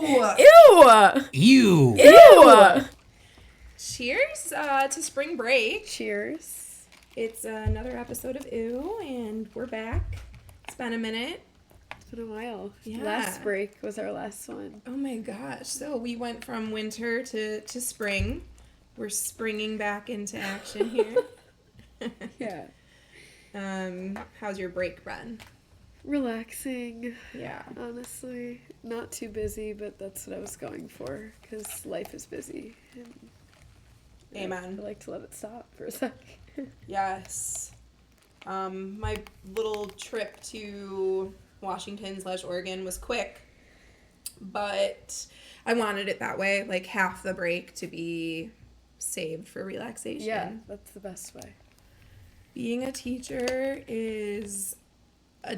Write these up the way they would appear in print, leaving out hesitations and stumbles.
Ew! Ew. Ew! Cheers to spring break. Cheers. It's another episode of Ew, and we're back. It's been a minute. It's been a while. Yeah. Last break was our last one. Oh my gosh. So we went from winter to spring. We're springing back into action here. Yeah. How's your break been? Relaxing. Yeah. Honestly. Not too busy, but that's what I was going for, because life is busy. And Amen. I like to let it stop for a sec. Yes. My little trip to Washington/Oregon was quick, but I wanted it that way, like half the break to be saved for relaxation. Yeah, that's the best way. Being a teacher is a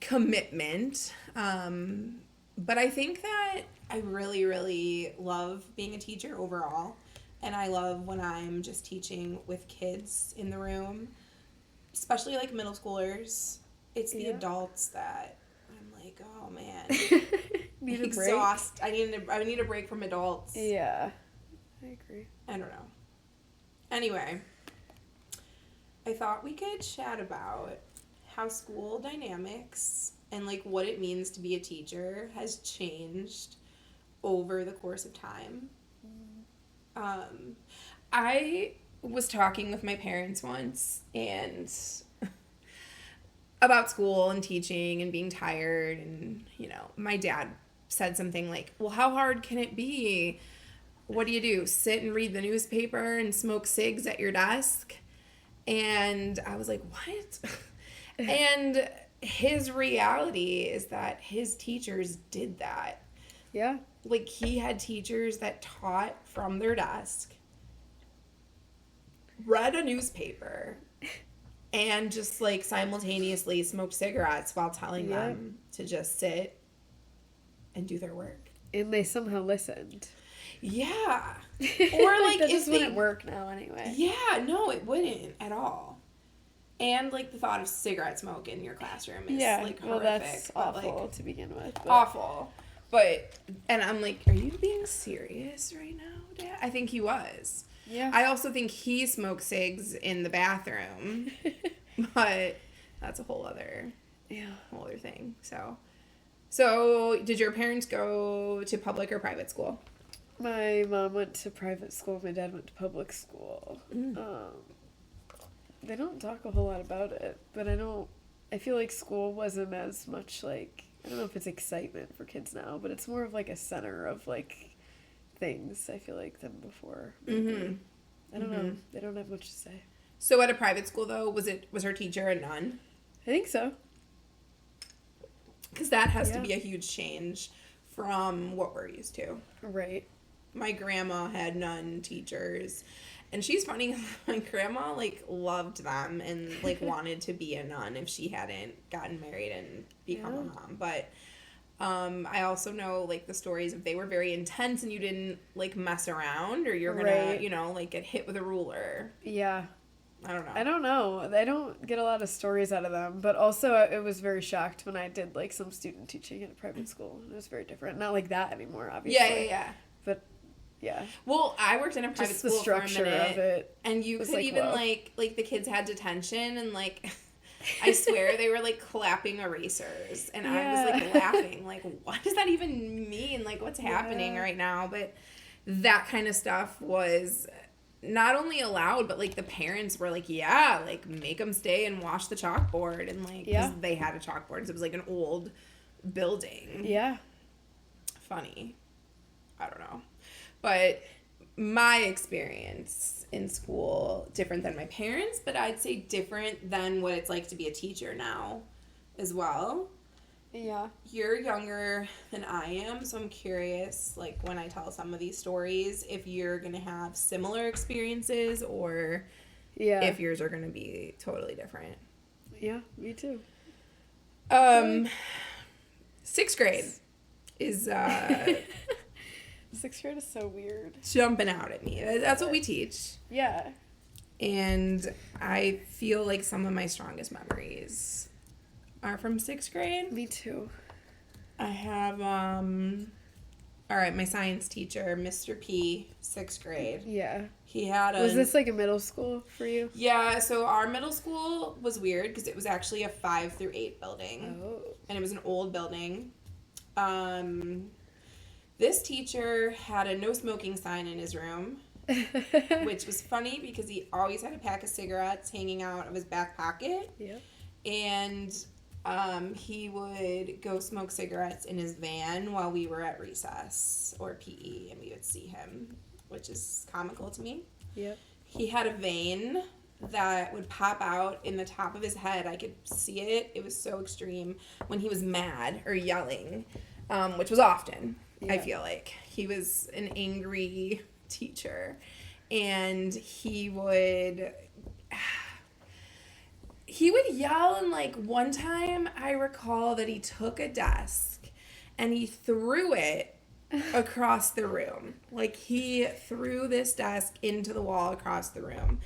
commitment, but I think that I really, really love being a teacher overall, and I love when I'm just teaching with kids in the room, especially like middle schoolers. It's the adults that I'm like, oh man, Need a break? I need a break from adults. Yeah, I agree. I don't know. Anyway, I thought we could chat about how school dynamics and like what it means to be a teacher has changed over the course of time. I was talking with my parents once and about school and teaching and being tired, and my dad said something like, well, how hard can it be? What do? Sit and read the newspaper and smoke cigs at your desk? And I was like, what? And his reality is that his teachers did that. Yeah. Like, he had teachers that taught from their desk, read a newspaper, and just, like, simultaneously smoked cigarettes while telling them to just sit and do their work. And they somehow listened. Yeah. Or, like, that if just wouldn't work now anyway. Yeah, no, it wouldn't at all. And, like, the thought of cigarette smoke in your classroom is, like, horrific. Well, that's awful like, to begin with. But. Awful. But, and I'm like, are you being serious right now, Dad? I think he was. Yeah. I also think he smoked cigs in the bathroom. But that's a whole other thing. So, did your parents go to public or private school? My mom went to private school. My dad went to public school. They don't talk a whole lot about it, but I feel like school wasn't as much like, I don't know if it's excitement for kids now, but it's more of like a center of like things, I feel like, than before. Mm-hmm. I don't know. They don't have much to say. So at a private school, though, was her teacher a nun? I think so. Because that has to be a huge change from what we're used to. Right. My grandma had nun teachers, and she's funny. My grandma, like, loved them and, like, wanted to be a nun if she hadn't gotten married and become a mom. But I also know, like, the stories of they were very intense and you didn't, like, mess around or you're gonna, like, get hit with a ruler. Yeah. I don't know. I don't get a lot of stories out of them, but also I was very shocked when I did, like, some student teaching at a private school. It was very different. Not like that anymore, obviously. Yeah. But, yeah. Well, I worked in a private school for a minute. Just the structure of it. And you could like, even, like, the kids had detention and, like, I swear they were, like, clapping erasers. And I was, like, laughing. Like, what does that even mean? Like, what's happening right now? But that kind of stuff was not only allowed, but, like, the parents were like, like, make them stay and wash the chalkboard. And, like, 'cause they had a chalkboard. So it was, like, an old building. Yeah. Funny. I don't know. But my experience in school, different than my parents, but I'd say different than what it's like to be a teacher now as well. Yeah. You're younger than I am, so I'm curious, like, when I tell some of these stories, if you're going to have similar experiences or if yours are going to be totally different. Yeah, me too. 6th grade is... 6th grade is so weird. Jumping out at me. That's what we teach. Yeah. And I feel like some of my strongest memories are from 6th grade. Me too. I have all right, my science teacher, Mr. P, 6th grade. Yeah. He had Was this like a middle school for you? Yeah, so our middle school was weird because it was actually a 5 through 8 building. Oh. And it was an old building. This teacher had a no smoking sign in his room, which was funny because he always had a pack of cigarettes hanging out of his back pocket. Yeah. And he would go smoke cigarettes in his van while we were at recess or PE, and we would see him, which is comical to me. Yep. He had a vein that would pop out in the top of his head. I could see it. It was so extreme when he was mad or yelling, which was often, I feel like. He was an angry teacher, and he would yell, and like one time I recall that he took a desk and he threw it across the room. Like he threw this desk into the wall across the room.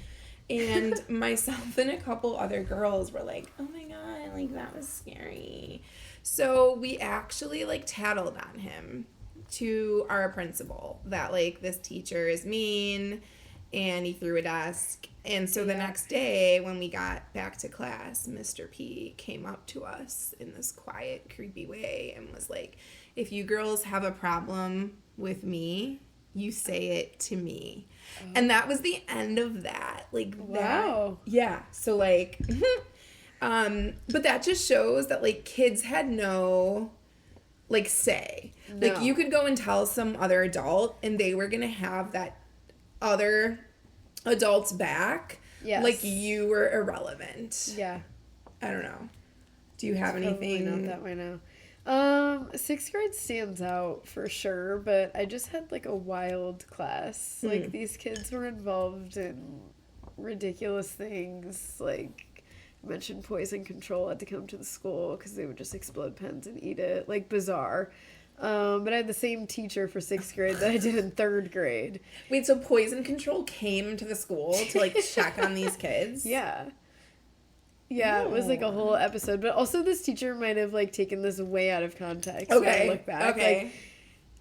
And myself and a couple other girls were like, oh my God, like that was scary. So we actually like tattled on him to our principal that like this teacher is mean and he threw a desk. And so the next day when we got back to class, Mr. P came up to us in this quiet, creepy way and was like, if you girls have a problem with me, you say it to me. Oh. And that was the end of that. Like, wow. That, yeah. So like, but that just shows that like kids had no like say. No. Like you could go and tell some other adult and they were going to have that other adult's back. Yes. Like you were irrelevant. Yeah. I don't know. Do you have anything? Probably not that way now. 6th grade stands out for sure, but I just had like a wild class. Like these kids were involved in ridiculous things. Like I mentioned poison control had to come to the school because they would just explode pens and eat it. Like bizarre. But I had the same teacher for 6th grade that I did in 3rd grade. Wait, so poison control came to the school to like check on these kids? Yeah. Yeah, it was like a whole episode, but also this teacher might have like taken this way out of context. Okay. When I look back. Okay. Like,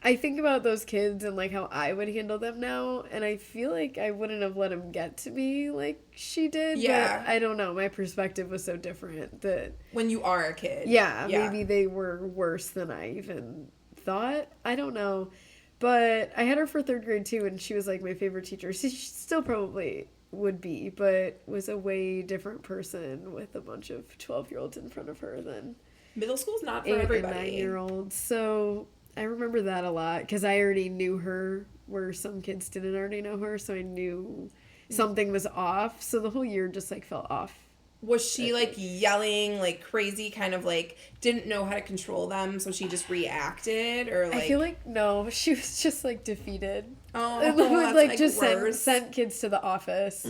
I think about those kids and like how I would handle them now, and I feel like I wouldn't have let them get to me like she did. Yeah. But I don't know. My perspective was so different that when you are a kid. Yeah, maybe they were worse than I even thought. I don't know. But I had her for 3rd grade too, and she was like my favorite teacher. She still probably would be, but was a way different person with a bunch of 12-year-olds in front of her than middle school's not for everybody. 8 and 9-year-olds. So I remember that a lot because I already knew her where some kids didn't already know her, so I knew something was off. So the whole year just like felt off. Was she like yelling like crazy, kind of like didn't know how to control them, so she just reacted, or like? I feel like no, she was just like defeated. Oh, and would that's like like just worse. sent kids to the office.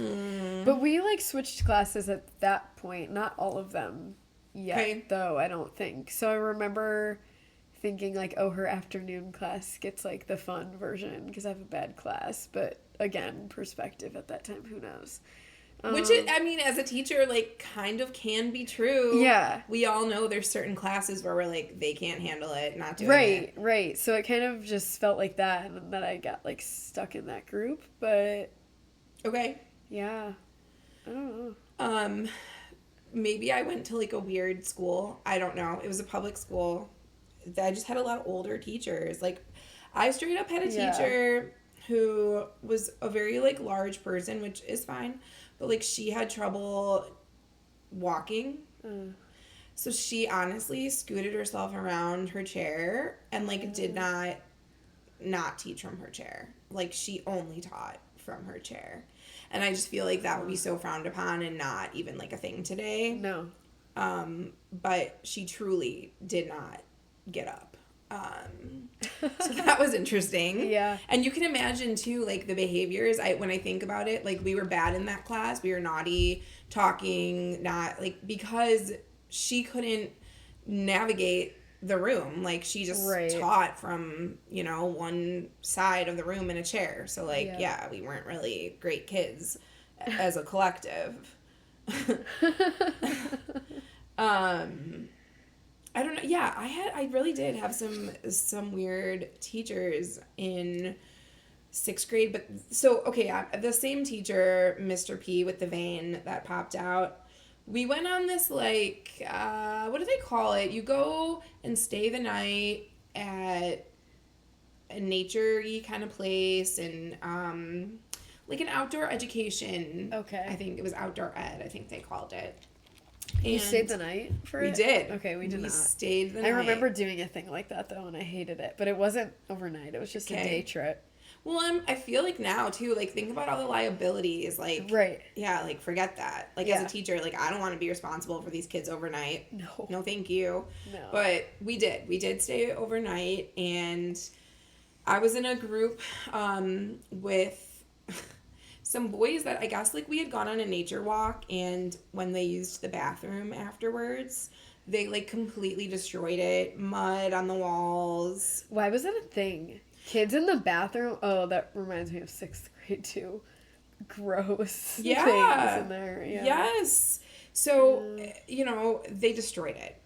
But we like switched classes at that point. Not all of them yet, though. I don't think so. I remember thinking like, oh, her afternoon class gets like the fun version because I have a bad class. But again, perspective at that time, who knows? Which, I mean, as a teacher, like, kind of can be true. Yeah. We all know there's certain classes where we're like, they can't handle it, not doing it. Right. So it kind of just felt like that, and that I got, like, stuck in that group. But... Okay. Yeah. I don't know. Maybe I went to, like, a weird school. I don't know. It was a public school. I just had a lot of older teachers. Like, I straight up had a teacher who was a very, like, large person, which is fine. But, like, she had trouble walking. So she honestly scooted herself around her chair and, like, did not teach from her chair. Like, she only taught from her chair. And I just feel like that would be so frowned upon and not even, like, a thing today. No. But she truly did not get up. So that was interesting. Yeah. And you can imagine too, like the behaviors. When I think about it, like we were bad in that class. We were naughty, talking, not like because she couldn't navigate the room. Like she just taught from, one side of the room in a chair. So like, we weren't really great kids as a collective. I don't know. Yeah, I really did have some weird teachers in 6th grade, but so okay, the same teacher, Mr. P with the vein that popped out. We went on this like what do they call it? You go and stay the night at a nature-y kind of place, and like an outdoor education. Okay. I think it was outdoor ed, I think they called it. You stayed the night for it? We did. Okay, we did not. We stayed the night. I remember doing a thing like that, though, and I hated it. But it wasn't overnight. It was just a day trip. Well, I feel like now, too, like, think about all the liabilities. Like, right. Yeah, like, forget that. Like, as a teacher, like, I don't want to be responsible for these kids overnight. No. No, thank you. No. But we did. We did stay overnight, and I was in a group with some boys that I guess, like, we had gone on a nature walk, and when they used the bathroom afterwards, they, like, completely destroyed it. Mud on the walls. Why was that a thing? Kids in the bathroom? Oh, that reminds me of 6th grade, too. Gross things in there. Yeah. Yes. So, you know, they destroyed it.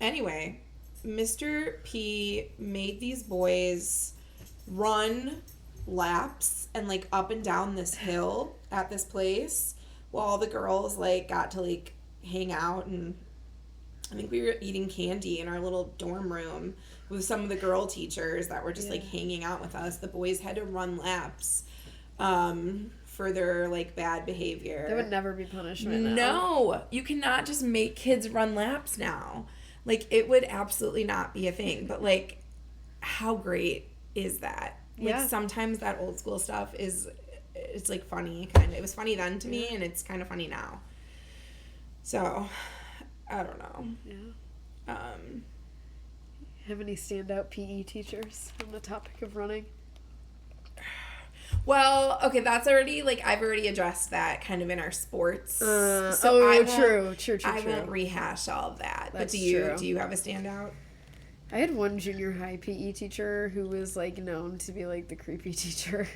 Anyway, Mr. P made these boys run laps and like up and down this hill at this place while all the girls like got to like hang out, and I think we were eating candy in our little dorm room with some of the girl teachers that were just like hanging out with us. The boys had to run laps for their like bad behavior. There would never be punishment now. No, you cannot just make kids run laps now. Like, it would absolutely not be a thing. But like, how great is that? Like, sometimes that old school stuff it's like funny, kind of. It was funny then to me, and it's kind of funny now. So, I don't know. Yeah. Have any standout PE teachers on the topic of running? Well, okay, that's already, like, I've already addressed that kind of in our sports. True. I won't rehash all of that. That's but true. Do you have a standout? I had one junior high PE teacher who was, like, known to be, like, the creepy teacher.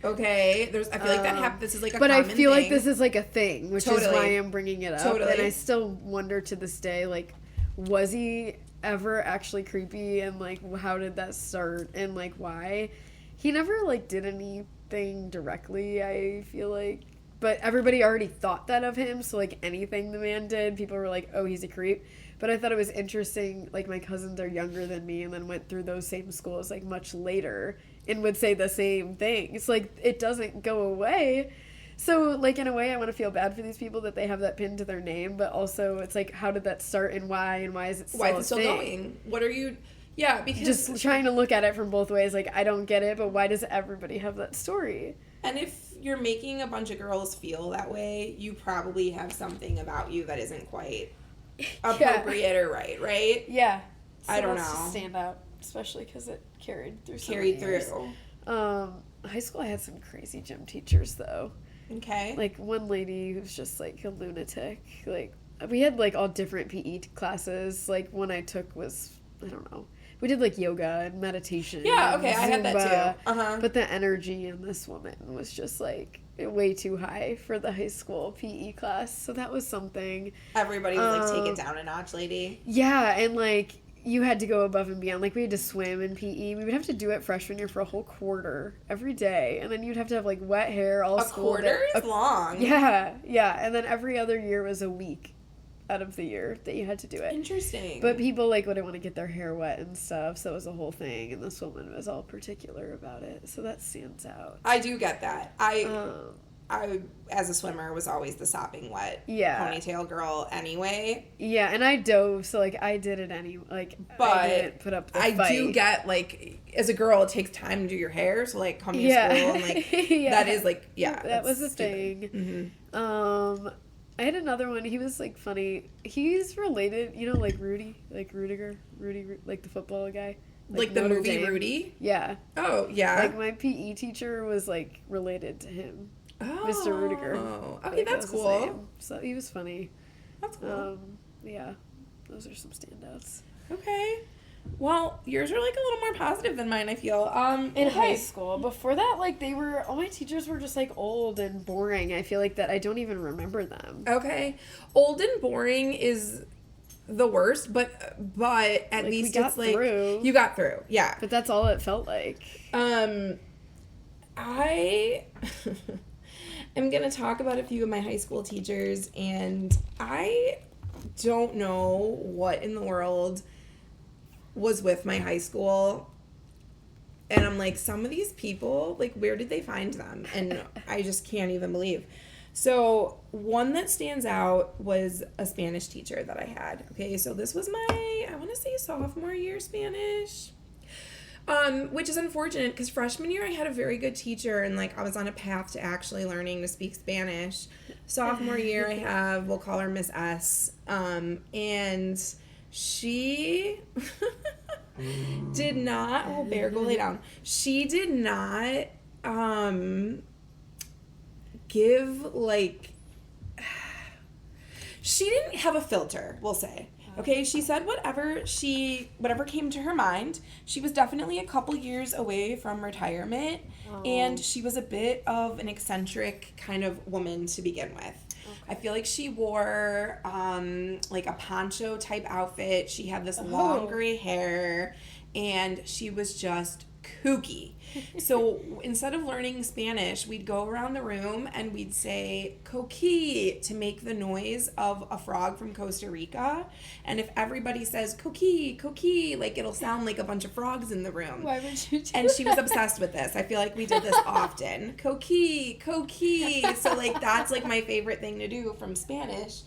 Okay, I feel like that happens. This is like a but common I feel thing. like this is like a thing, which is why I'm bringing it up. Totally. And I still wonder to this day, like, was he ever actually creepy, and like how did that start, and like why? He never like did anything directly, I feel like, but everybody already thought that of him. So like anything the man did, people were like, oh, he's a creep. But I thought it was interesting, like, my cousins are younger than me and then went through those same schools, like, much later and would say the same things. Like, it doesn't go away. So, like, in a way, I want to feel bad for these people that they have that pinned to their name, but also it's like, how did that start and why is it still going? What are you... Yeah, because... Just trying to look at it from both ways. Like, I don't get it, but why does everybody have that story? And if you're making a bunch of girls feel that way, you probably have something about you that isn't quite... appropriate or right? Yeah. So I don't know. Just stand out, especially because it carried through. High school, I had some crazy gym teachers though. Okay. Like one lady who's just like a lunatic. Like we had like all different PE classes. Like one I took was, I don't know. We did like yoga and meditation. Yeah. Okay. Zumba, I had that too. But the energy in this woman was just like way too high for the high school PE class, so that was something. Everybody was like, take it down a notch, lady. Yeah, and like you had to go above and beyond. Like we had to swim in PE. We would have to do it freshman year for a whole quarter every day, and then you'd have to have like wet hair all school. A quarter is long. Yeah, and then every other year was a week out of the year that you had to do it. Interesting. But people like wouldn't want to get their hair wet and stuff, so it was a whole thing, and this woman was all particular about it, so that stands out. I do get that. I as a swimmer was always the sopping wet ponytail girl anyway. Yeah, and I dove, so like I did it anyway. Like, but I didn't put up the fight. I do get like as a girl, it takes time to do your hair, so like coming to school and like that is like that was a thing. Mm-hmm. I had another one. He was like funny. He's related, you know, like Rudy, like Rudiger, like the football guy. Like the Notre movie Dame. Rudy? Yeah. Oh, yeah. Like my PE teacher was like related to him. Oh. Mr. Rudiger. Okay, like, that's cool. So he was funny. That's cool. Yeah. Those are some standouts. Okay. Well, yours are like a little more positive than mine, I feel. In high school. Before that, like all my teachers were just like old and boring. I feel like that I don't even remember them. Okay. Old and boring is the worst, but at least it's like through. You got through. Yeah. But that's all it felt like. I am going to talk about a few of my high school teachers, and I don't know what in the world was with my high school. And I'm like, some of these people, like, where did they find them? And I just can't even believe. So one that stands out was a Spanish teacher that I had. Okay, so this was my, I want to say sophomore year Spanish. Which is unfortunate because freshman year I had a very good teacher and like I was on a path to actually learning to speak Spanish. Sophomore year I have, we'll call her Miss S. And she did not, oh Bear, go lay down. She did not give like, she didn't have a filter, we'll say. Okay, she said whatever came to her mind. She was definitely a couple years away from retirement, and she was a bit of an eccentric kind of woman to begin with. Okay. I feel like she wore like a poncho type outfit. She had this long gray hair, and she was just kooky. So instead of learning Spanish, we'd go around the room and we'd say coqui to make the noise of a frog from Costa Rica. And if everybody says coqui, coqui, like it'll sound like a bunch of frogs in the room. Why would you do And she was obsessed with this. I feel like we did this often. Coqui, coqui. So like that's like my favorite thing to do from Spanish.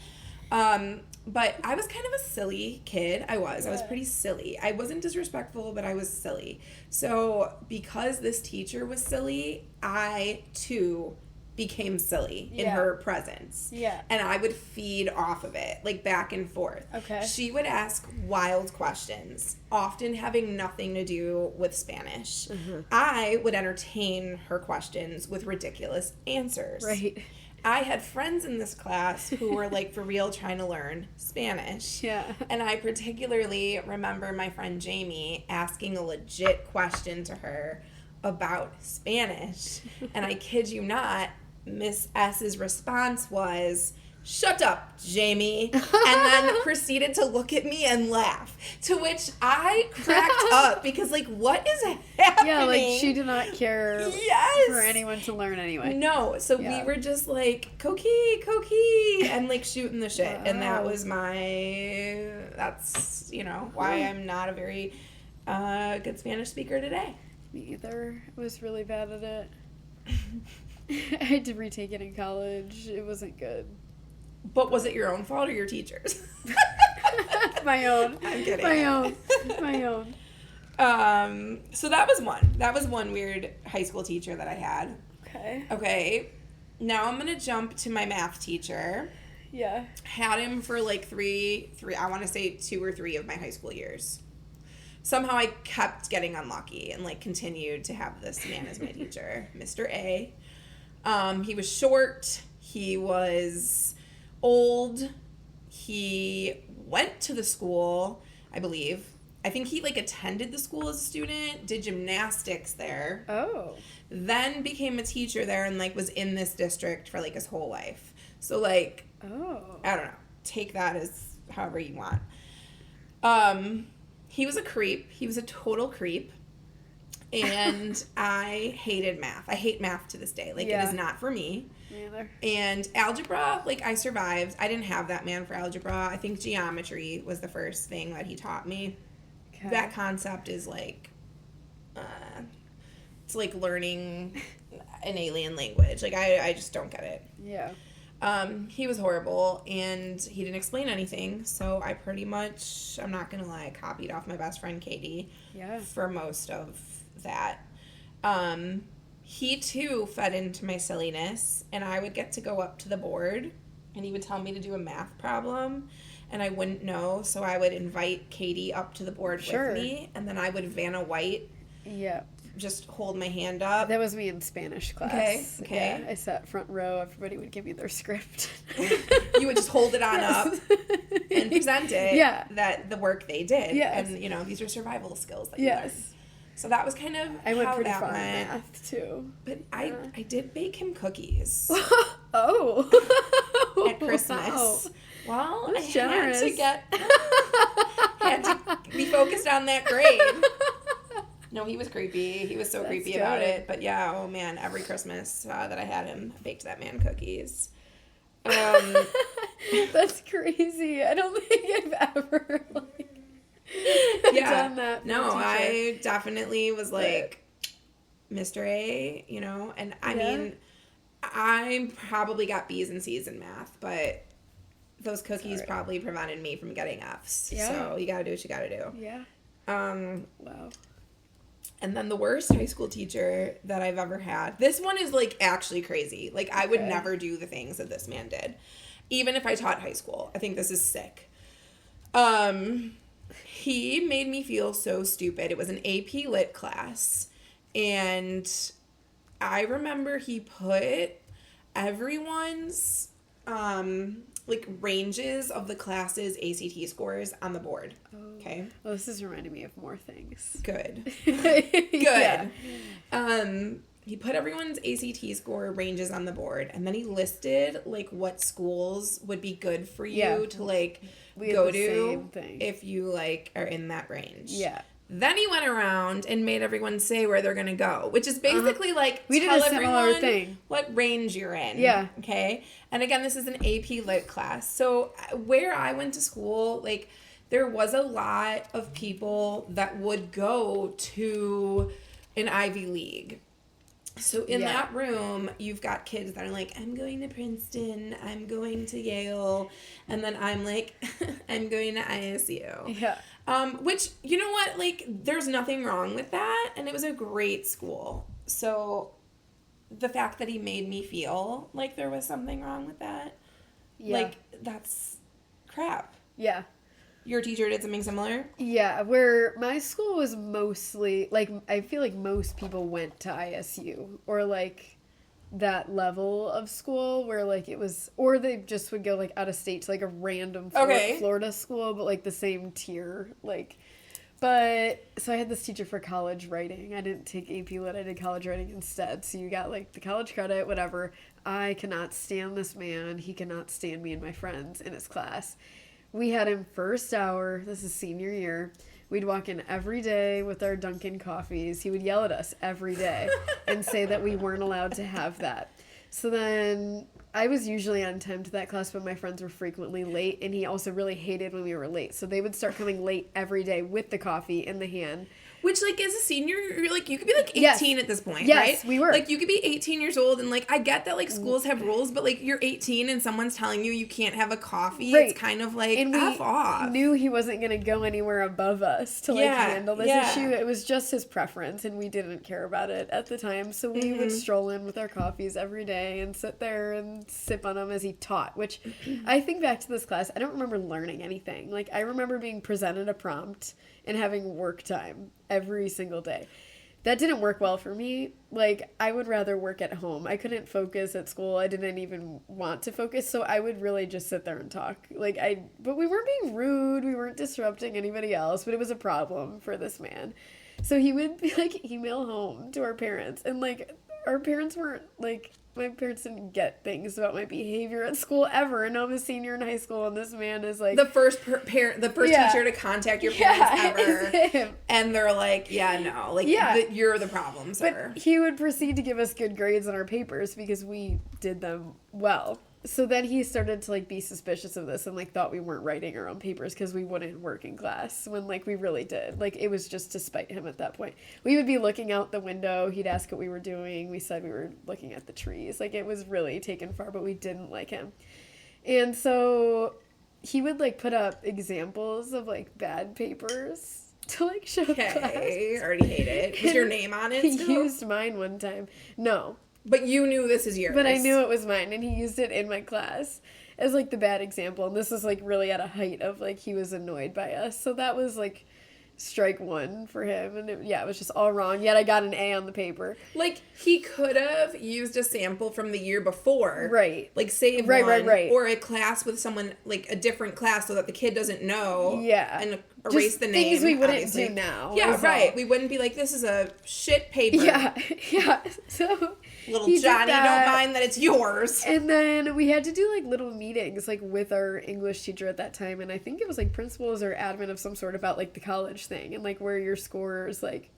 But I was kind of a silly kid. I was pretty silly. I wasn't disrespectful, but I was silly. So because this teacher was silly, I too became silly in her presence. Yeah. And I would feed off of it, like back and forth. Okay. She would ask wild questions, often having nothing to do with Spanish. Mm-hmm. I would entertain her questions with ridiculous answers. Right. I had friends in this class who were like for real trying to learn Spanish. Yeah. And I particularly remember my friend Jamie asking a legit question to her about Spanish. And I kid you not, Miss S's response was, "Shut up, Jamie," and then proceeded to look at me and laugh, to which I cracked up because, like, what is happening? Yeah, like, she did not care for anyone to learn anyway. No, so we were just like, coqui, and, like, shooting the shit, and that was that's, you know, why I'm not a very good Spanish speaker today. Me either. I was really bad at it. I had to retake it in college. It wasn't good. But was it your own fault or your teacher's? My own. I'm kidding. My own. So that was one. That was one weird high school teacher that I had. Okay. Now I'm going to jump to my math teacher. Yeah. Had him for like I want to say 2 or 3 of my high school years. Somehow I kept getting unlucky and like continued to have this man as my teacher, Mr. A. He was short. He was old. He went to the school, I believe. I think he like attended the school as a student, did gymnastics there. Oh. Then became a teacher there and like was in this district for like his whole life. So like, I don't know. Take that as however you want. He was a creep. He was a total creep. And I hated math. I hate math to this day. Like, it is not for me. Me either. And algebra, like, I survived. I didn't have that man for algebra. I think geometry was the first thing that he taught me. Okay. That concept is, like, it's like learning an alien language. Like, I just don't get it. Yeah. He was horrible, and he didn't explain anything, so I pretty much, I'm not gonna lie, copied off my best friend Katie for most of that. He too fed into my silliness, and I would get to go up to the board, and he would tell me to do a math problem, and I wouldn't know, so I would invite Katie up to the board with me, and then I would Vanna White just hold my hand up. That was me in Spanish class. Okay. Yeah, I sat front row. Everybody would give me their script. You would just hold it on up and present it. Yeah. That the work they did. Yes. And, you know, these are survival skills that you learn. So that was kind of I went how pretty that far went. in math, too. But I did bake him cookies. Oh. At Christmas. Wow. Well, I had to be focused on that grade. No, he was creepy. He was so creepy about it. But yeah, oh man, every Christmas that I had him, I baked that man cookies. That's crazy. I don't think I've ever done that. No, I definitely was like Mr. A, you know, and I mean, I probably got B's and C's in math, but those cookies probably prevented me from getting F's. Yeah. So you gotta do what you gotta do. Yeah. Wow. And then the worst high school teacher that I've ever had. This one is like actually crazy. Like I would never do the things that this man did. Even if I taught high school. I think this is sick. He made me feel so stupid. It was an AP Lit class. And I remember he put everyone's like ranges of the class's ACT scores on the board. Okay. Well, this is reminding me of more things. Good. Good. Yeah. He put everyone's ACT score ranges on the board, and then he listed like what schools would be good for you to like go to if you like are in that range. Yeah. Then he went around and made everyone say where they're going to go, which is basically like tell everyone what range you're in. Yeah. Okay? And again, this is an AP Lit class. So where I went to school, like there was a lot of people that would go to an Ivy League. So in that room, you've got kids that are like, I'm going to Princeton, I'm going to Yale, and then I'm like, I'm going to ISU. Yeah. Which, you know what, like, there's nothing wrong with that, and it was a great school. So the fact that he made me feel like there was something wrong with that, like, that's crap. Yeah. Your teacher did something similar? Yeah, where my school was mostly, like, I feel like most people went to ISU, or, like, that level of school where, like, it was, or they just would go, like, out of state to, like, a random Florida school, but, like, the same tier, like, but, so I had this teacher for college writing. I didn't take AP Lit, I did college writing instead, so you got, like, the college credit, whatever. I cannot stand this man. He cannot stand me and my friends in his class. We had him first hour. This is senior year. We'd walk in every day with our Dunkin' coffees. He would yell at us every day and say that we weren't allowed to have that. So then I was usually on time to that class, but my friends were frequently late, and he also really hated when we were late. So they would start coming late every day with the coffee in the hand. Which, like, as a senior, you're, like, you could be, like, 18 at this point, right? Yes, we were. Like, you could be 18 years old, and, like, I get that, like, schools have rules, but, like, you're 18 and someone's telling you can't have a coffee. Right. It's kind of, like, F off. And we knew he wasn't going to go anywhere above us to, like, handle this issue. It was just his preference, and we didn't care about it at the time. So we would stroll in with our coffees every day and sit there and sip on them as he taught, which I think back to this class, I don't remember learning anything. Like, I remember being presented a prompt and having work time every single day. That didn't work well for me. Like, I would rather work at home. I couldn't focus at school. I didn't even want to focus, so I would really just sit there and talk. But we weren't being rude. We weren't disrupting anybody else, but it was a problem for this man. So he would, like, email home to our parents, and, like, our parents weren't, like, my parents didn't get things about my behavior at school ever, and I'm a senior in high school, and this man is like the first teacher to contact your parents ever, and they're like, you're the problem, sir. But he would proceed to give us good grades on our papers because we did them well. So then he started to, like, be suspicious of this and, like, thought we weren't writing our own papers because we wouldn't work in class when, like, we really did. Like, it was just to spite him at that point. We would be looking out the window. He'd ask what we were doing. We said we were looking at the trees. Like, it was really taken far, but we didn't like him. And so he would, like, put up examples of, like, bad papers to, like, show class. Okay, I already hate it. Was your name on it He used mine one time. No. But you knew this is yours. But I knew it was mine, and he used it in my class as, like, the bad example. And this is, like, really at a height of, like, he was annoyed by us. So that was, like, strike one for him. And, it was just all wrong. Yet I got an A on the paper. Like, he could have used a sample from the year before. Right. Like, save one. Right. Or a class with someone, like, a different class so that the kid doesn't know. Yeah. And erase the name. Things we wouldn't obviously. do now. Yeah, right. We wouldn't be like, this is a shit paper. Yeah. So little Johnny, don't mind that it's yours. And then we had to do like little meetings like with our English teacher at that time, and I think it was like principals or admin of some sort about like the college thing and like where your scores like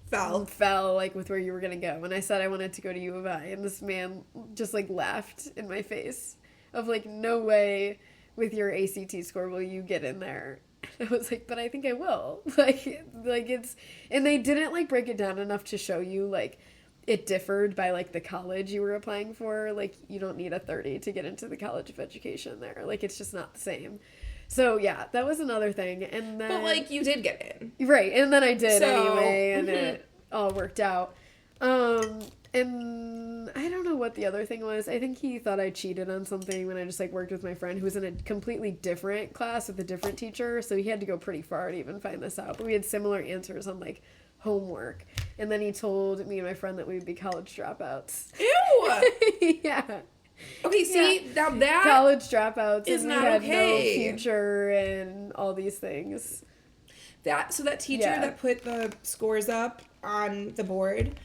fell like with where you were gonna go. And I said I wanted to go to U of I, and this man just like laughed in my face of like, no way with your ACT score will you get in there. I was like, but I think I will. Like it's, and they didn't like break it down enough to show you like it differed by like the college you were applying for. Like you don't need a 30 to get into the College of Education there. Like it's just not the same. So yeah, that was another thing. And then, but like you did get in, right? And then I did anyway, and it all worked out. And I don't know what the other thing was. I think he thought I cheated on something when I just like worked with my friend who was in a completely different class with a different teacher. So he had to go pretty far to even find this out. But we had similar answers on like homework. And then he told me and my friend that we would be college dropouts. Ew! Yeah. Okay, see, now that college dropouts is and not we had okay. no future and all these things. That teacher that put the scores up on the board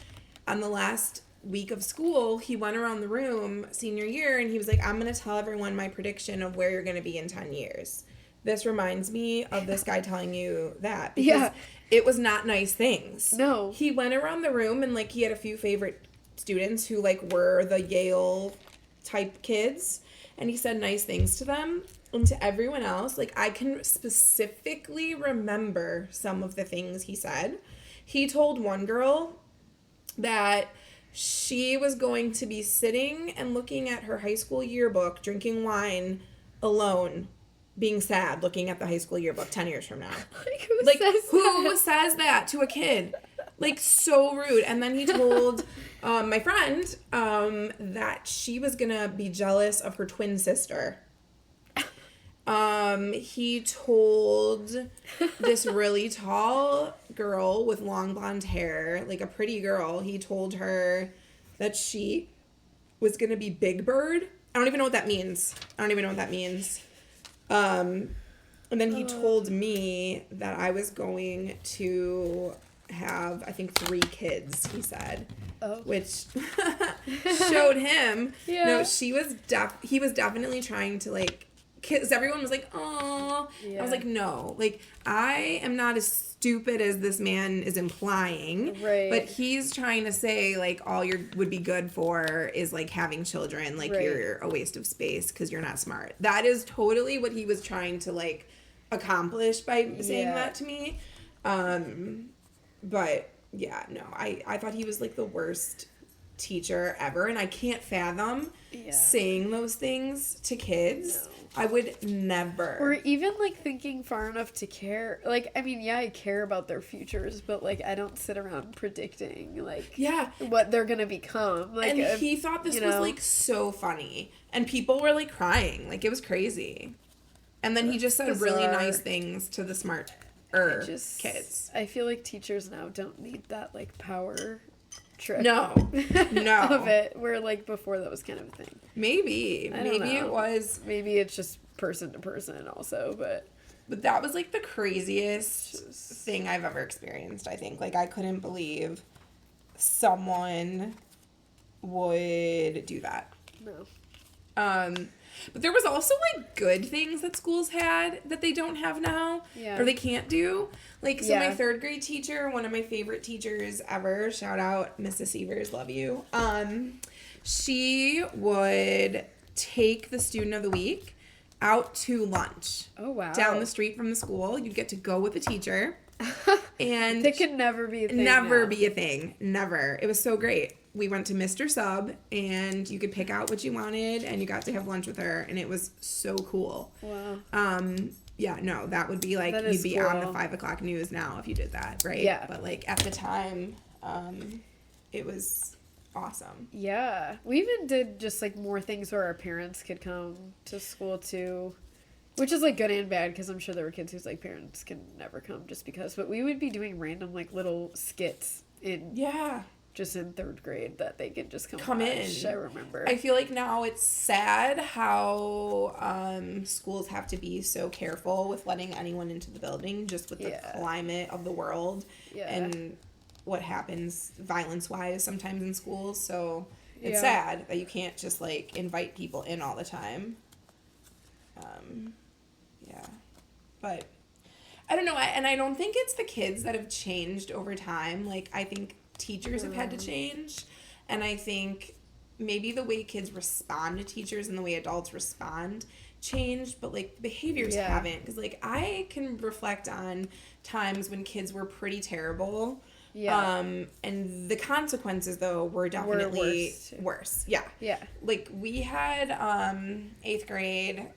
on the last week of school, he went around the room senior year and he was like, I'm going to tell everyone my prediction of where you're going to be in 10 years. This reminds me of this guy telling you that because it was not nice things. No. He went around the room and like he had a few favorite students who like were the Yale type kids and he said nice things to them. And to everyone else, like I can specifically remember some of the things he said. He told one girl that she was going to be sitting and looking at her high school yearbook, drinking wine alone, being sad, looking at the high school yearbook 10 years from now. Who says that to a kid? Like, so rude. And then he told my friend that she was going to be jealous of her twin sister. He told this really tall girl with long blonde hair, like a pretty girl, he told her that she was going to be Big Bird. I don't even know what that means. And then he told me that I was going to have, I think, 3 kids, he said. Oh. Which showed him. Yeah. No, he was definitely trying to, like, because everyone was like, oh. Yeah. I was like, no. Like, I am not as stupid as this man is implying. Right. But he's trying to say, like, all you would be good for is, like, having children. Like, you're a waste of space because you're not smart. That is totally what he was trying to, like, accomplish by saying that to me. But, yeah, no. I thought he was, like, the worst teacher ever. And I can't fathom saying those things to kids. No. I would never. Or even, like, thinking far enough to care. Like, I mean, I care about their futures, but, like, I don't sit around predicting, like, what they're going to become. Like, and he thought this was, like, so funny. And people were, like, crying. Like, it was crazy. And then he just said really nice things to the smart kids. I feel like teachers now don't need that, like, power trip. No. Of it, where, like, before that was kind of a thing. Maybe it was. Maybe it's just person to person also, but that was, like, the craziest thing I've ever experienced, I think. Like, I couldn't believe someone would do that. No. But there was also, like, good things that schools had that they don't have now. Yeah. Or they can't do. Like, so my 3rd grade teacher, one of my favorite teachers ever, shout out Mrs. Severs, love you. She would take the student of the week out to lunch. Oh, wow. Down the street from the school. You'd get to go with the teacher. And that could never be a thing. Never. It was so great. We went to Mr. Sub, and you could pick out what you wanted, and you got to have lunch with her, and it was so cool. Wow. Yeah, no, that would be like, you'd be on the 5 o'clock news now if you did that, right? Yeah. But, like, at the time, it was awesome. Yeah. We even did just, like, more things where our parents could come to school, too. Which is, like, good and bad, because I'm sure there were kids whose, like, parents can never come just because. But we would be doing random, like, little skits in... Yeah. just in 3rd grade that they can just come watch. I remember. I feel like now it's sad how schools have to be so careful with letting anyone into the building just with the climate of the world and what happens violence-wise sometimes in schools. So it's sad that you can't just, like, invite people in all the time. But I don't know. I don't think it's the kids that have changed over time. Like, I think teachers have had to change. And I think maybe the way kids respond to teachers and the way adults respond changed. But, like, behaviors haven't. Because, like, I can reflect on times when kids were pretty terrible. Yeah. And the consequences, though, were definitely worse. Yeah. Yeah. Like, we had 8th grade...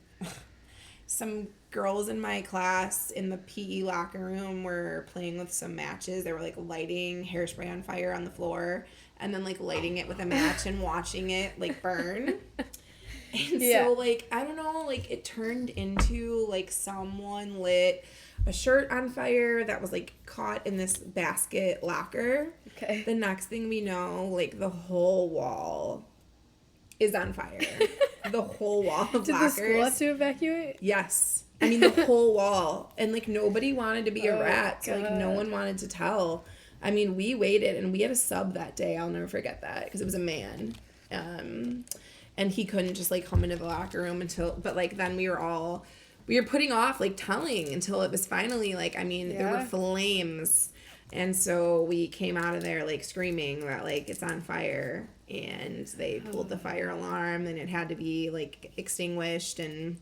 some girls in my class in the PE locker room were playing with some matches. They were, like, lighting hairspray on fire on the floor and then, like, lighting it with a match and watching it, like, burn. And so, like, I don't know, like, it turned into, like, someone lit a shirt on fire that was, like, caught in this basket locker. Okay. The next thing we know, like, the whole wall is on fire. The whole wall of lockers. Did the school have to evacuate? Yes. I mean, the whole wall. And, like, nobody wanted to be a rat. So, like, no one wanted to tell. I mean, we waited, and we had a sub that day. I'll never forget that, because it was a man. And he couldn't just, like, come into the locker room until... But, like, then we were putting off, like, telling until it was finally, like, I mean, there were flames. And so we came out of there, like, screaming that, like, it's on fire. And they pulled the fire alarm, and it had to be, like, extinguished. And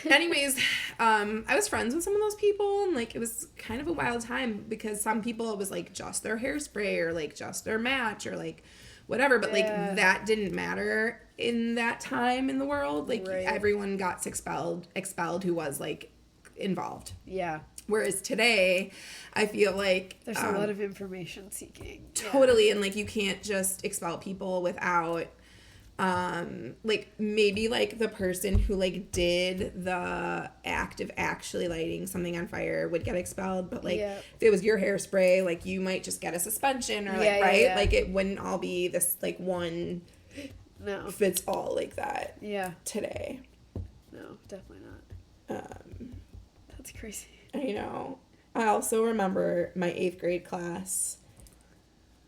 anyways, I was friends with some of those people, and, like, it was kind of a wild time because some people, it was, like, just their hairspray or, like, just their match or, like, whatever. But, like, that didn't matter in that time in the world. Like, everyone got expelled who was, like, involved. Yeah. Whereas today, I feel like... There's a lot of information seeking. Totally. Yeah. And, like, you can't just expel people without, like, maybe, like, the person who, like, did the act of actually lighting something on fire would get expelled. But, like, if it was your hairspray, like, you might just get a suspension or, like, right? Yeah. Like, it wouldn't all be this, like, one fits all like that. Yeah. Today. No, definitely not. That's crazy. I know. I also remember my 8th grade class,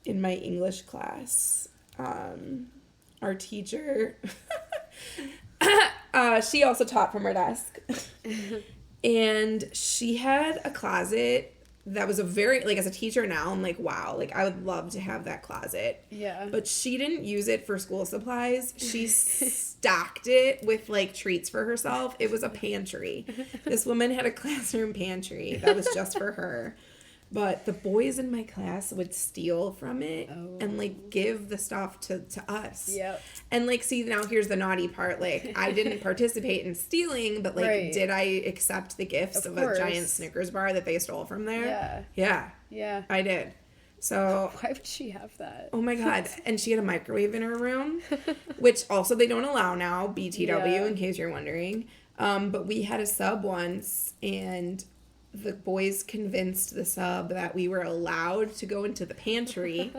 in my English class, our teacher, she also taught from her desk, and she had a closet that was a very, like, as a teacher now, I'm like, wow, like, I would love to have that closet. Yeah. But she didn't use it for school supplies. She stocked it with, like, treats for herself. It was a pantry. This woman had a classroom pantry that was just for her. But the boys in my class would steal from it and, like, give the stuff to us. Yep. And, like, see, now here's the naughty part. Like, I didn't participate in stealing, but, like, did I accept the gifts of a giant Snickers bar that they stole from there? Yeah. Yeah. Yeah. I did. So... Why would she have that? Oh, my God. And she had a microwave in her room, which also they don't allow now, BTW, in case you're wondering. But we had a sub once, and... the boys convinced the sub that we were allowed to go into the pantry,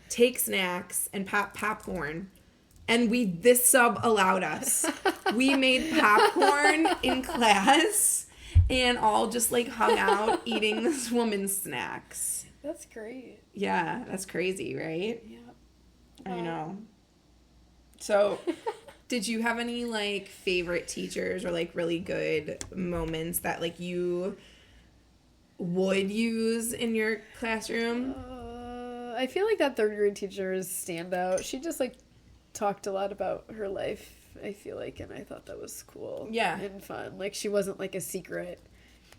take snacks, and pop popcorn. And this sub allowed us. We made popcorn in class and all just, like, hung out eating this woman's snacks. That's great. Yeah, that's crazy, right? Yeah. I know. So... Did you have any, like, favorite teachers or, like, really good moments that, like, you... would use in your classroom? I feel like that 3rd grade teacher's standout. She just, like, talked a lot about her life, I feel like, and I thought that was cool. Yeah. And fun. Like, she wasn't, like, a secret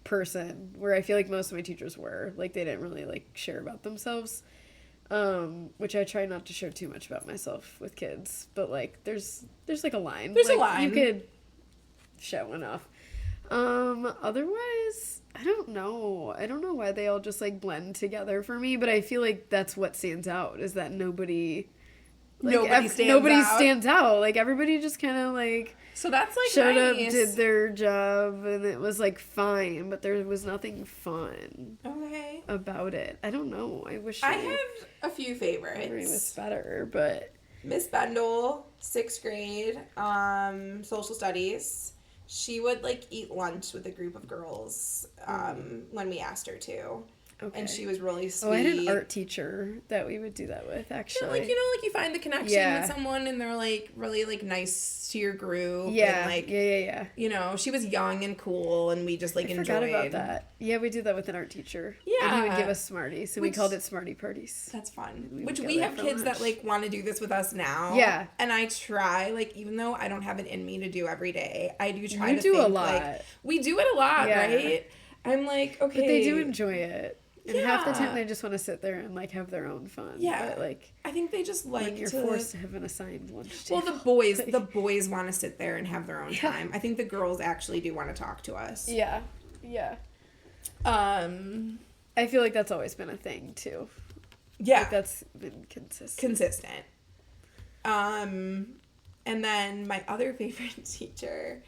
person, where I feel like most of my teachers were. Like, they didn't really, like, share about themselves, which I try not to share too much about myself with kids. But, like, there's like, a line. There's, like, a line. You could show one off. Otherwise... I don't know. I don't know why they all just, like, blend together for me, but I feel like that's what stands out, is that nobody Like, nobody stands out. Like, everybody just kind of, like... So that's, like, showed up, did their job, and it was, like, fine, but there was nothing fun about it. I don't know. I wish I had a few favorites. Memory was better, but... Miss Bendel, 6th grade, social studies. She would, like, eat lunch with a group of girls when we asked her to. Okay. And she was really sweet. Oh, I had an art teacher that we would do that with, actually. Yeah, like, like, you find the connection with someone and they're, like, really, like, nice to your group. Yeah, and, like, yeah. You know, she was young and cool and we just, like, enjoyed. I forgot about that. Yeah, we did that with an art teacher. Yeah. And he would give us Smarties, so we called it Smartie Parties. That's fun. Which we have kids that, like, want to do this with us now. Yeah. And I try, like, even though I don't have it in me to do every day, I do try to do think, a lot. Like, we do it a lot, right? I'm like, okay. But they do enjoy it. And half the time they just want to sit there and, like, have their own fun. Yeah. But, like... I think they just like when you're forced to have an assigned lunch table. Well, the boys want to sit there and have their own time. I think the girls actually do want to talk to us. Yeah. Yeah. I feel like that's always been a thing, too. Yeah. Like, that's been consistent. And then my other favorite teacher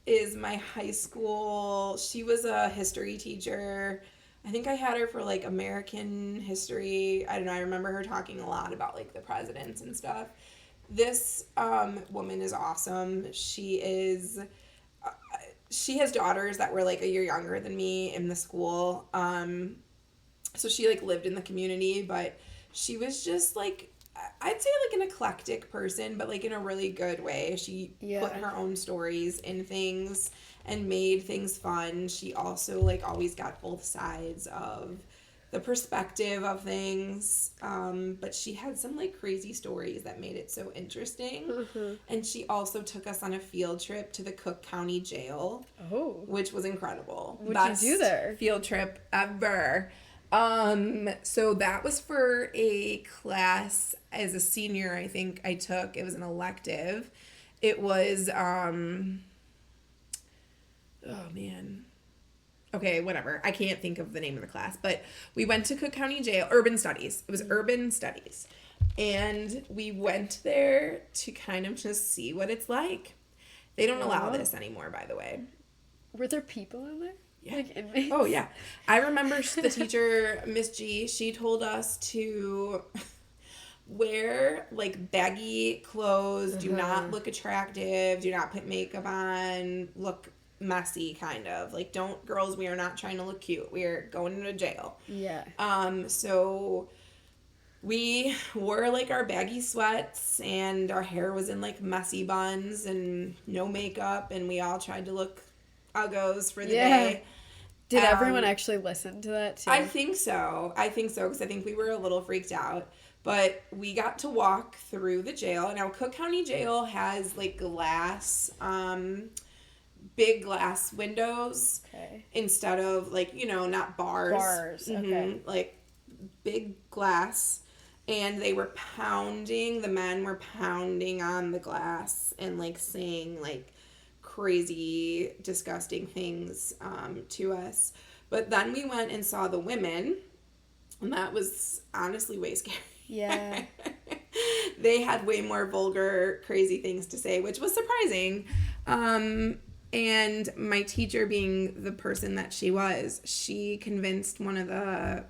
is my high school. She was a history teacher. I think I had her for, like, American history. I don't know. I remember her talking a lot about, like, the presidents and stuff. This woman is awesome. She has daughters that were, like, a year younger than me in the school. So she, like, lived in the community, but she was just, like, I'd say, like, an eclectic person, but, like, in a really good way. She put her own stories in things and made things fun. She also, like, always got both sides of the perspective of things. But she had some, like, crazy stories that made it so interesting. Mm-hmm. And she also took us on a field trip to the Cook County Jail. Oh. Which was incredible. What'd you do there? Field trip ever. So that was for a class as a senior, I think I took. It was an elective. It was, oh man. Okay, whatever. I can't think of the name of the class, but we went to Cook County Jail, Urban Studies. It was Urban Studies. And we went there to kind of just see what it's like. They don't allow this anymore, by the way. Were there people in there? Yeah. Like inmates? Oh, yeah. I remember the teacher, Miss G, she told us to wear, like, baggy clothes, do not look attractive, do not put makeup on, look messy, kind of. Like, girls, we are not trying to look cute. We are going into jail. Yeah. So we wore, like, our baggy sweats, and our hair was in, like, messy buns and no makeup, and we all tried to look uggos for the day. Did everyone actually listen to that too? I think so, because I think we were a little freaked out. But we got to walk through the jail. Now, Cook County Jail has, like, glass, big glass windows. Okay. Instead of, like, you know, not bars. Bars, okay. Like, big glass. And the men were pounding on the glass and, like, saying, like, crazy, disgusting things to us. But then we went and saw the women, and that was honestly way scary. Yeah. They had way more vulgar, crazy things to say, which was surprising. And my teacher, being the person that she was, she convinced one of the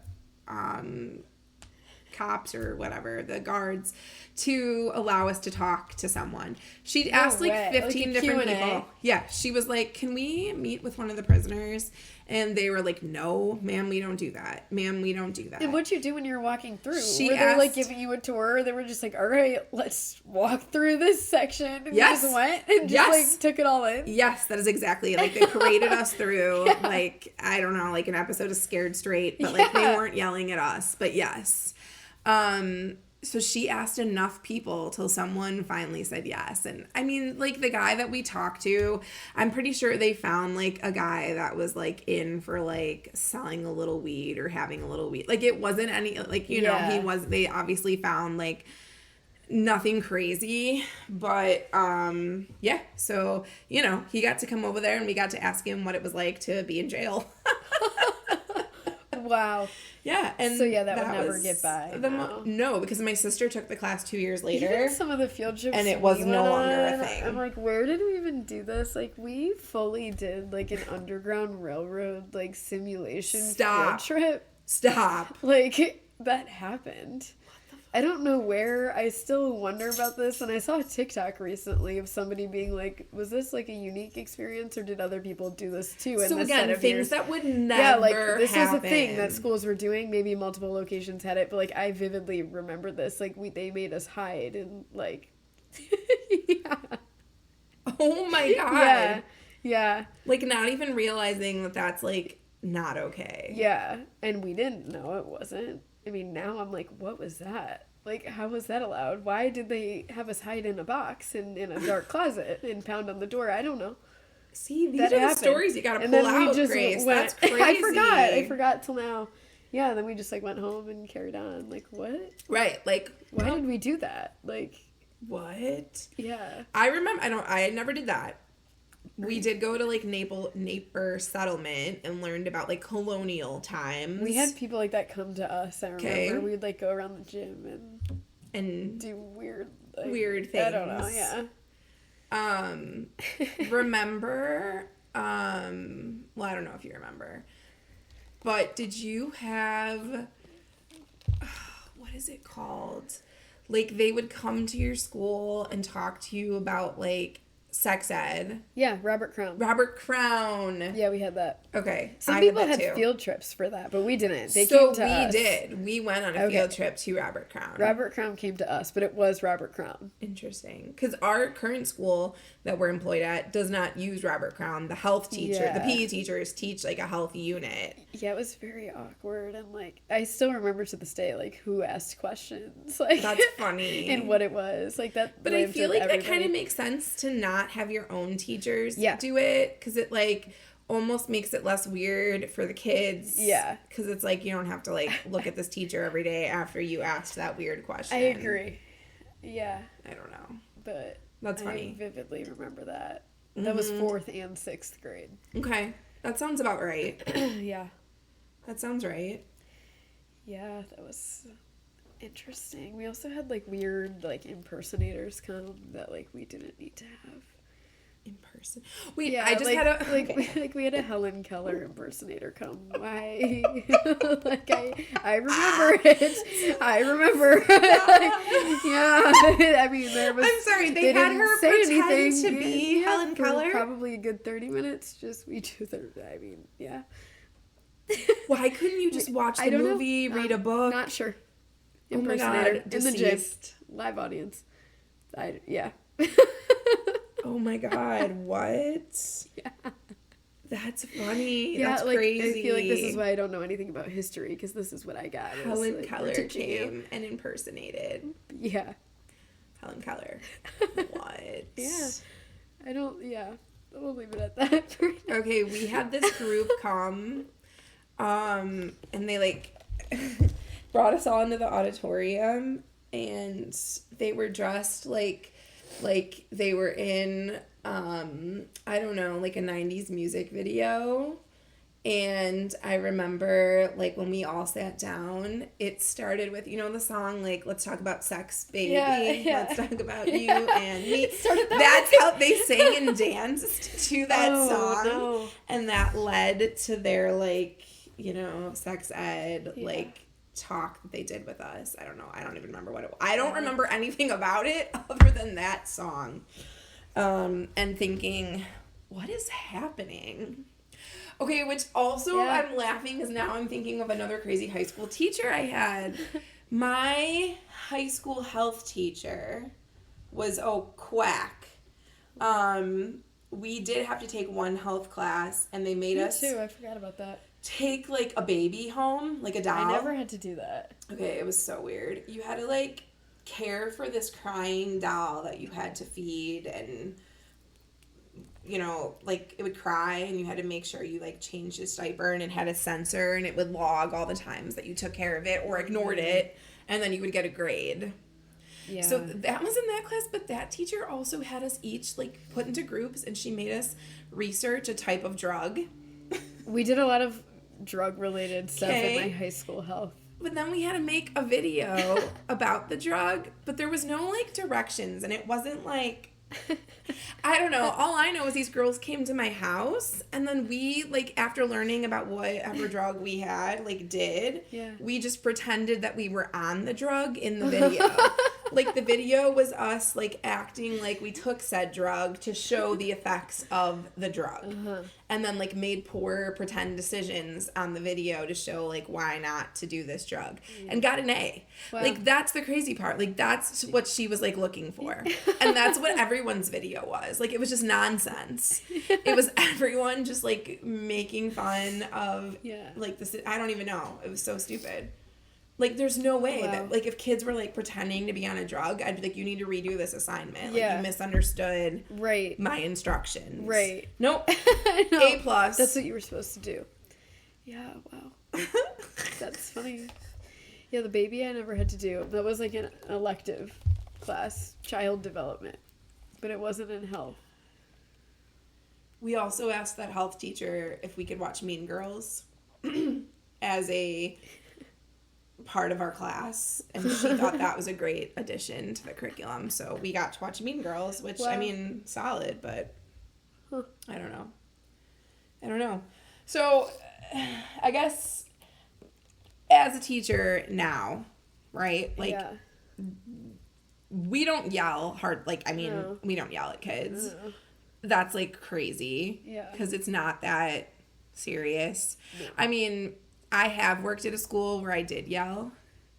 cops or whatever, the guards, to allow us to talk to someone. She'd asked like 15 different people. Yeah, she was like, "Can we meet with one of the prisoners?" And they were like, "No, ma'am, we don't do that. Ma'am, we don't do that." And what'd you do when you were walking through? Were they like giving you a tour? They were just like, "All right, let's walk through this section." And you just went and just like took it all in. Yes, that is exactly. Like they paraded us through like, I don't know, like an episode of Scared Straight, but like they weren't yelling at us. But yes. So she asked enough people till someone finally said yes. And I mean, like the guy that we talked to, I'm pretty sure they found like a guy that was like in for like selling a little weed or having a little weed. Like it wasn't any, like, you know, they obviously found like nothing crazy, but yeah. So, you know, he got to come over there and we got to ask him what it was like to be in jail. Wow. Yeah, and so that would never get by. No, because my sister took the class 2 years later. Even some of the field trips, and it was no longer a thing. I'm like, where did we even do this? Like, we fully did like an Underground Railroad like simulation field trip. Stop. Like, that happened. I don't know where. I still wonder about this. And I saw a TikTok recently of somebody being like, was this like a unique experience or did other people do this too? So again, things that would never this happen. was a thing that schools were doing. Maybe multiple locations had it. But like, I vividly remember this. Like, they made us hide and like, yeah. Oh my God. Yeah. Like, not even realizing that that's like not okay. Yeah. And we didn't know it wasn't. I mean, now I'm like, what was that? Like, how was that allowed? Why did they have us hide in a box and in a dark closet and pound on the door? I don't know. See, these are the stories you gotta pull out, Grace. That's crazy. I forgot till now. Yeah, then we just, like, went home and carried on. Like, what? Right, like... Why did we do that? Like... What? Yeah. I remember... I never did that. We did go to, like, Napier settlement and learned about, like, colonial times. We had people like that come to us, I remember. We'd, like, go around the gym and do weird things. I don't know, yeah. Remember, well, I don't know if you remember, but did you have, what is it called? Like, they would come to your school and talk to you about, like, sex ed. Yeah, Robert Crown. Yeah, we had that. Okay. Some people had field trips for that, but we didn't. They came to us. We did. We went on a field trip to Robert Crown. Robert Crown came to us, but it was Robert Crown. Interesting. Because our current school that we're employed at does not use Robert Crown. The health teacher, the PE teachers teach, like, a health unit. Yeah, it was very awkward. And, like, I still remember to this day, like, who asked questions. Like, that's funny. And what it was. Like, that. But I feel like that kind of makes sense to not have your own teachers do it. Because it, like, almost makes it less weird for the kids. Yeah. Because it's like you don't have to, like, look at this teacher every day after you asked that weird question. I agree. Yeah. I don't know. But that's funny. I vividly remember that. That was 4th and 6th grade. Okay. That sounds about right. Yeah. That sounds right. Yeah, that was interesting. We also had, like, weird, like, impersonators come that, like, we didn't need to have. In person. Wait, yeah, I just had a... Like, we had a Helen Keller impersonator come. Why? Like, I remember it. I remember. Yeah. I mean, there was... I'm sorry, they had her pretend to be Helen Keller? Probably a good 30 minutes. Just, we do I mean, yeah. Why couldn't you just watch the movie, read a book? Not sure. Impersonator. In the gym. Live audience. Yeah. Oh my God, what? Yeah. That's funny. Yeah, that's crazy. I feel like this is why I don't know anything about history, because this is what I got. Helen Keller came and impersonated. Yeah. Helen Keller. What? Yeah. We'll leave it at that. Okay, we had this group come, and they, like, brought us all into the auditorium, and they were dressed like they were in, I don't know, like a 90s music video. And I remember, like, when we all sat down, it started with, you know, the song, like, let's talk about sex, baby. Yeah. Let's talk about you and me. That's how they sang and danced to that song. No. And that led to their, like, you know, sex ed, like, talk that they did with us. I don't know. I don't even remember what it was. I don't remember anything about it other than that song. And thinking, what is happening? Okay, which also I'm laughing because now I'm thinking of another crazy high school teacher I had. My high school health teacher was quack. We did have to take one health class, and they made us... Me too, I forgot about that. Take, like, a baby home, like a doll. I never had to do that. Okay, it was so weird. You had to, like, care for this crying doll that you had to feed, and, you know, like, it would cry, and you had to make sure you, like, changed its diaper, and it had a sensor, and it would log all the times that you took care of it or ignored it, and then you would get a grade. Yeah. So that was in that class, but that teacher also had us each, like, put into groups, and she made us research a type of drug. We did a lot of drug-related stuff in my high school health. But then we had to make a video about the drug, but there was no, like, directions, and it wasn't, like, I don't know. All I know is these girls came to my house, and then we, like, after learning about whatever drug we had, like, we just pretended that we were on the drug in the video. Like, the video was us, like, acting like we took said drug to show the effects of the drug. And then, like, made poor pretend decisions on the video to show, like, why not to do this drug. And got an A. Wow. Like, that's the crazy part. Like, that's what she was, like, looking for. And that's what everyone's video was. Like, it was just nonsense. It was everyone just, like, making fun of, like, this. I don't even know. It was so stupid. Like, there's no way that, like, if kids were, like, pretending to be on a drug, I'd be like, you need to redo this assignment. Like, you misunderstood my instructions. Right. Nope. A+. That's what you were supposed to do. Yeah, wow. That's funny. Yeah, the baby I never had to do. That was, like, an elective class, child development. But it wasn't in health. We also asked that health teacher if we could watch Mean Girls as a part of our class, and she thought that was a great addition to the curriculum, so we got to watch Mean Girls, which I mean, solid, but I don't know. So I guess as a teacher now, right, like we don't yell hard, like, I mean, we don't yell at kids. That's, like, crazy, because it's not that serious. I mean, I have worked at a school where I did yell.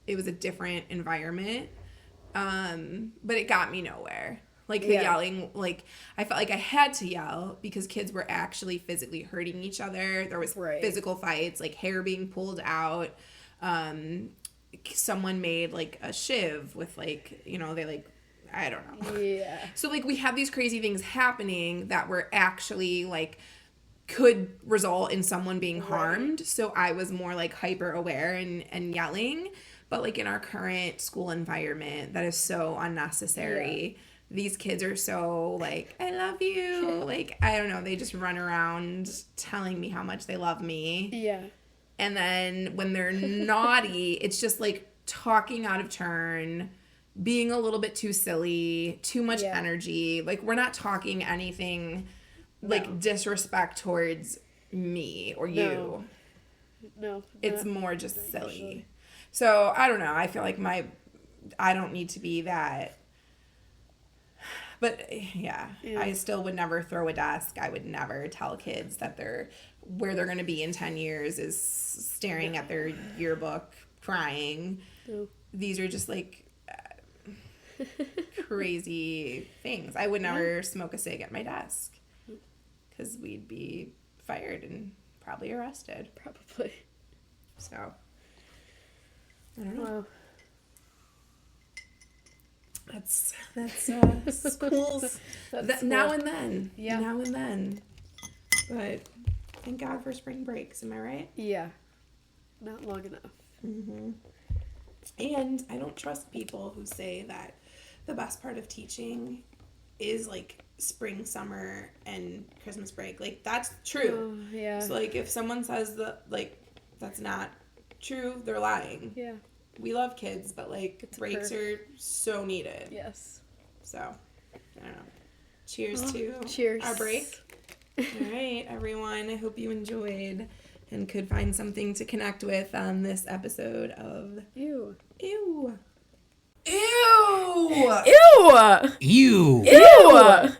It was a different environment. But it got me nowhere. Like, the yelling, like, I felt like I had to yell because kids were actually physically hurting each other. There was physical fights, like, hair being pulled out. Someone made, like, a shiv with, like, you know, they, like, I don't know. Yeah. So, like, we had these crazy things happening that were actually, like, could result in someone being harmed. So I was more, like, hyper aware and yelling. But, like, in our current school environment, that is so unnecessary. These kids are so, like, I love you. Like, I don't know. They just run around telling me how much they love me. Yeah. And then when they're naughty, it's just, like, talking out of turn, being a little bit too silly, too much energy. Like, we're not talking anything like disrespect towards me or you. No. It's more just silly. Usually. So, I don't know. I feel like I don't need to be that. But, yeah, I still would never throw a desk. I would never tell kids that where they're going to be in 10 years is staring at their yearbook, crying. No. These are just, like, crazy things. I would never smoke a cig at my desk. Because we'd be fired and probably arrested. Probably. So, I don't know. Wow. That's schools. Now and then. Yeah. Now and then. But thank God for spring breaks. Am I right? Yeah. Not long enough. Mm-hmm. And I don't trust people who say that the best part of teaching is, like, spring, summer, and Christmas break. Like, that's true. Yeah. So, like, if someone says that, like, that's not true, they're lying. Yeah. We love kids, but, like, breaks are so needed. Yes. So, I don't know. Cheers to our break. All right, everyone. I hope you enjoyed and could find something to connect with on this episode of Ew. Ew. Ew. Ew. Ew. Ew. Ew.